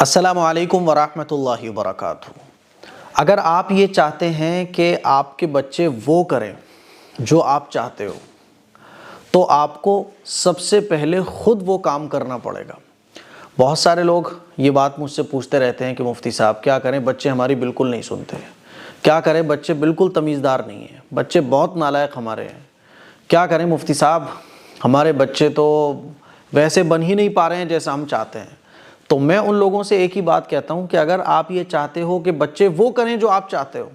السلام علیکم ورحمۃ اللہ وبرکاتہ۔ اگر آپ یہ چاہتے ہیں کہ آپ کے بچے وہ کریں جو آپ چاہتے ہو تو آپ کو سب سے پہلے خود وہ کام کرنا پڑے گا۔ بہت سارے لوگ یہ بات مجھ سے پوچھتے رہتے ہیں کہ مفتی صاحب کیا کریں، بچے ہماری بالکل نہیں سنتے ہیں، کیا کریں بچے بالکل تمیزدار نہیں ہیں، بچے بہت نالائق ہمارے ہیں، کیا کریں مفتی صاحب ہمارے بچے تو ویسے بن ہی نہیں پا رہے ہیں جیسا ہم چاہتے ہیں۔ تو میں ان لوگوں سے ایک ہی بات کہتا ہوں کہ اگر آپ یہ چاہتے ہو کہ بچے وہ کریں جو آپ چاہتے ہو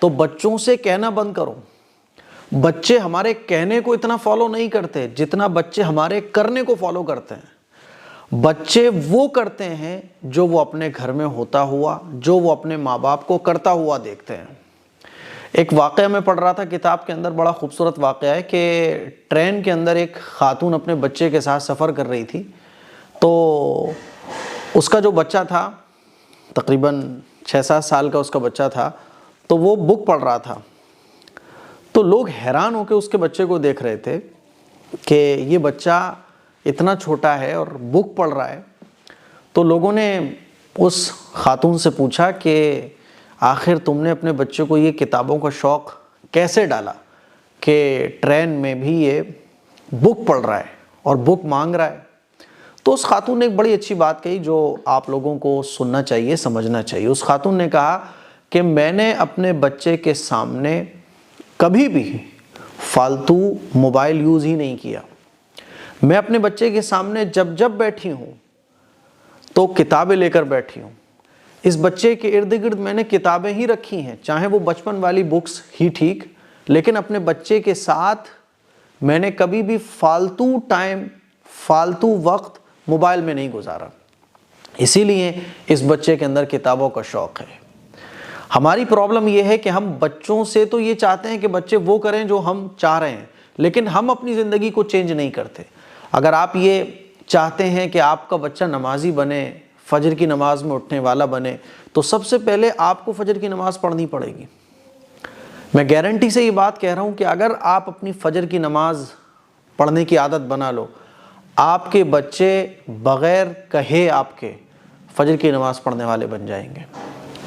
تو بچوں سے کہنا بند کرو۔ بچے ہمارے کہنے کو اتنا فالو نہیں کرتے جتنا بچے ہمارے کرنے کو فالو کرتے ہیں۔ بچے وہ کرتے ہیں جو وہ اپنے گھر میں ہوتا ہوا، جو وہ اپنے ماں باپ کو کرتا ہوا دیکھتے ہیں۔ ایک واقعہ میں پڑھ رہا تھا کتاب کے اندر، بڑا خوبصورت واقعہ ہے کہ ٹرین کے اندر ایک خاتون اپنے بچے کے ساتھ سفر کر رہی تھی، تو اس کا جو بچہ تھا تقریباً 6-7 سال کا اس کا بچہ تھا، تو وہ بک پڑھ رہا تھا۔ تو لوگ حیران ہو کے اس کے بچے کو دیکھ رہے تھے کہ یہ بچہ اتنا چھوٹا ہے اور بک پڑھ رہا ہے۔ تو لوگوں نے اس خاتون سے پوچھا کہ آخر تم نے اپنے بچے کو یہ کتابوں کا شوق کیسے ڈالا کہ ٹرین میں بھی یہ بک پڑھ رہا ہے اور بک مانگ رہا ہے؟ تو اس خاتون نے ایک بڑی اچھی بات کہی جو آپ لوگوں کو سننا چاہیے، سمجھنا چاہیے۔ اس خاتون نے کہا کہ میں نے اپنے بچے کے سامنے کبھی بھی فالتو موبائل یوز ہی نہیں کیا۔ میں اپنے بچے کے سامنے جب بیٹھی ہوں تو کتابیں لے کر بیٹھی ہوں۔ اس بچے کے ارد گرد میں نے کتابیں ہی رکھی ہیں، چاہے وہ بچپن والی بکس ہی ٹھیک، لیکن اپنے بچے کے ساتھ میں نے کبھی بھی فالتو وقت موبائل میں نہیں گزارا۔ اسی لیے اس بچے کے اندر کتابوں کا شوق ہے۔ ہماری پرابلم یہ ہے کہ ہم بچوں سے تو یہ چاہتے ہیں کہ بچے وہ کریں جو ہم چاہ رہے ہیں، لیکن ہم اپنی زندگی کو چینج نہیں کرتے۔ اگر آپ یہ چاہتے ہیں کہ آپ کا بچہ نمازی بنے، فجر کی نماز میں اٹھنے والا بنے، تو سب سے پہلے آپ کو فجر کی نماز پڑھنی پڑے گی۔ میں گارنٹی سے یہ بات کہہ رہا ہوں کہ اگر آپ اپنی فجر کی نماز پڑھنے کی عادت بنا لو، آپ کے بچے بغیر کہے آپ کے فجر کی نماز پڑھنے والے بن جائیں گے۔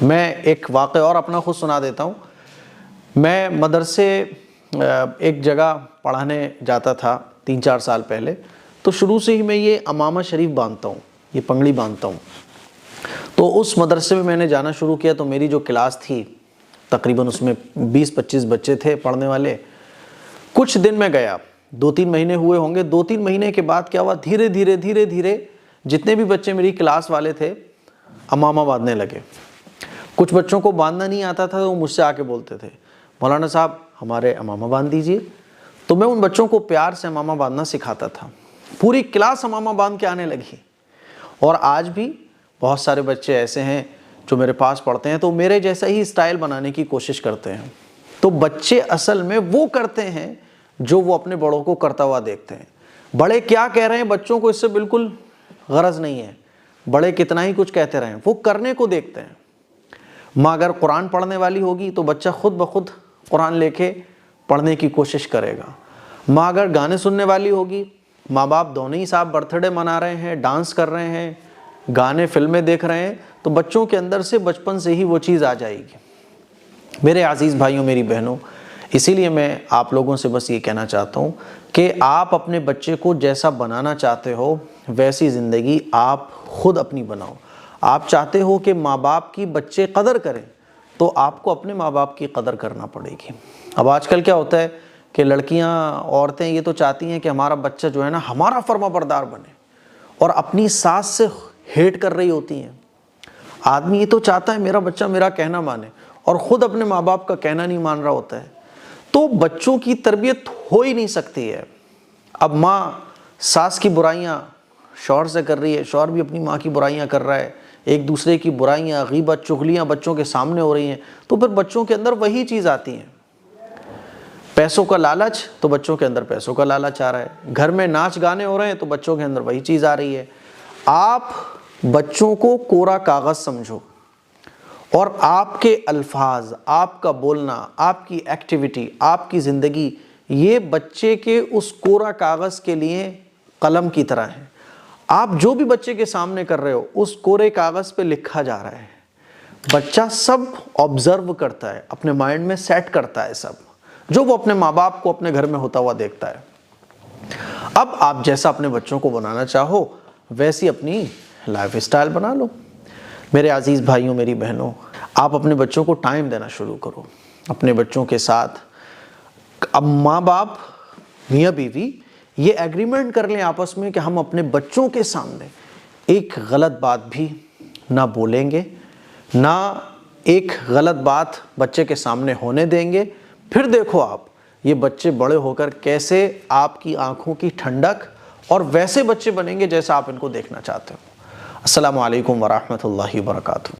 میں ایک واقعہ اور اپنا خود سنا دیتا ہوں۔ میں مدرسے ایک جگہ پڑھانے جاتا تھا 3-4 سال پہلے، تو شروع سے ہی میں یہ عمامہ شریف باندھتا ہوں، یہ پگڑی باندھتا ہوں۔ تو اس مدرسے میں نے جانا شروع کیا، تو میری جو کلاس تھی تقریباً اس میں 20-25 بچے تھے پڑھنے والے۔ کچھ دن میں گیا، 2-3 مہینے ہوئے ہوں گے۔ 2-3 مہینے کے بعد کیا ہوا، دھیرے دھیرے جتنے بھی بچے میری کلاس والے تھے عمامہ باندھنے لگے۔ کچھ بچوں کو باندھنا نہیں آتا تھا تو وہ مجھ سے آ کے بولتے تھے مولانا صاحب ہمارے عمامہ باندھ دیجئے۔ تو میں ان بچوں کو پیار سے عمامہ باندھنا سکھاتا تھا۔ پوری کلاس عمامہ باندھ کے آنے لگی، اور آج بھی بہت سارے بچے ایسے ہیں جو میرے پاس پڑھتے ہیں تو میرے جیسا ہی اسٹائل بنانے کی کوشش کرتے ہیں۔ تو بچے اصل میں وہ کرتے ہیں جو وہ اپنے بڑوں کو کرتا ہوا دیکھتے ہیں۔ بڑے کیا کہہ رہے ہیں بچوں کو اس سے بالکل غرض نہیں ہے، بڑے کتنا ہی کچھ کہتے رہیں، وہ کرنے کو دیکھتے ہیں۔ ماں اگر قرآن پڑھنے والی ہوگی تو بچہ خود بخود قرآن لے کے پڑھنے کی کوشش کرے گا۔ ماں اگر گانے سننے والی ہوگی، ماں باپ دونوں ہی صاحب برتھ ڈے منا رہے ہیں، ڈانس کر رہے ہیں، گانے فلمیں دیکھ رہے ہیں، تو بچوں کے اندر سے بچپن سے ہی وہ چیز آ جائے گی۔ میرے عزیز بھائیوں، میری بہنوں، اسی لیے میں آپ لوگوں سے بس یہ کہنا چاہتا ہوں کہ آپ اپنے بچے کو جیسا بنانا چاہتے ہو ویسی زندگی آپ خود اپنی بناؤ۔ آپ چاہتے ہو کہ ماں باپ کی بچے قدر کریں تو آپ کو اپنے ماں باپ کی قدر کرنا پڑے گی۔ اب آج کل کیا ہوتا ہے کہ لڑکیاں، عورتیں یہ تو چاہتی ہیں کہ ہمارا بچہ جو ہے نا ہمارا فرما بردار بنے، اور اپنی ساس سے ہیٹ کر رہی ہوتی ہیں۔ آدمی یہ تو چاہتا ہے میرا بچہ میرا کہنا مانے، اور خود اپنے ماں باپ کا کہنا نہیں مان رہا ہوتا ہے، تو بچوں کی تربیت ہو ہی نہیں سکتی ہے۔ اب ماں ساس کی برائیاں شوہر سے کر رہی ہے، شوہر بھی اپنی ماں کی برائیاں کر رہا ہے، ایک دوسرے کی برائیاں، غیبت، چغلیاں بچوں کے سامنے ہو رہی ہیں، تو پھر بچوں کے اندر وہی چیز آتی ہے۔ پیسوں کا لالچ، تو بچوں کے اندر پیسوں کا لالچ آ رہا ہے۔ گھر میں ناچ گانے ہو رہے ہیں تو بچوں کے اندر وہی چیز آ رہی ہے۔ آپ بچوں کو کوڑا کاغذ سمجھو، اور آپ کے الفاظ، آپ کا بولنا، آپ کی ایکٹیویٹی، آپ کی زندگی، یہ بچے کے اس کوڑا کاغذ کے لیے قلم کی طرح ہے۔ آپ جو بھی بچے کے سامنے کر رہے ہو اس کورے کاغذ پہ لکھا جا رہا ہے، بچہ سب آبزرو کرتا ہے، اپنے مائنڈ میں سیٹ کرتا ہے سب، جو وہ اپنے ماں باپ کو اپنے گھر میں ہوتا ہوا دیکھتا ہے۔ اب آپ جیسا اپنے بچوں کو بنانا چاہو ویسی اپنی لائف اسٹائل بنا لو۔ میرے عزیز بھائیوں، میری بہنوں، آپ اپنے بچوں کو ٹائم دینا شروع کرو اپنے بچوں کے ساتھ۔ اب ماں باپ، میاں بیوی یہ ایگریمنٹ کر لیں آپس میں کہ ہم اپنے بچوں کے سامنے ایک غلط بات بھی نہ بولیں گے، نہ ایک غلط بات بچے کے سامنے ہونے دیں گے۔ پھر دیکھو آپ یہ بچے بڑے ہو کر کیسے آپ کی آنکھوں کی ٹھنڈک اور ویسے بچے بنیں گے جیسا آپ ان کو دیکھنا چاہتے ہو۔ السلام علیکم ورحمۃ اللہ وبرکاتہ۔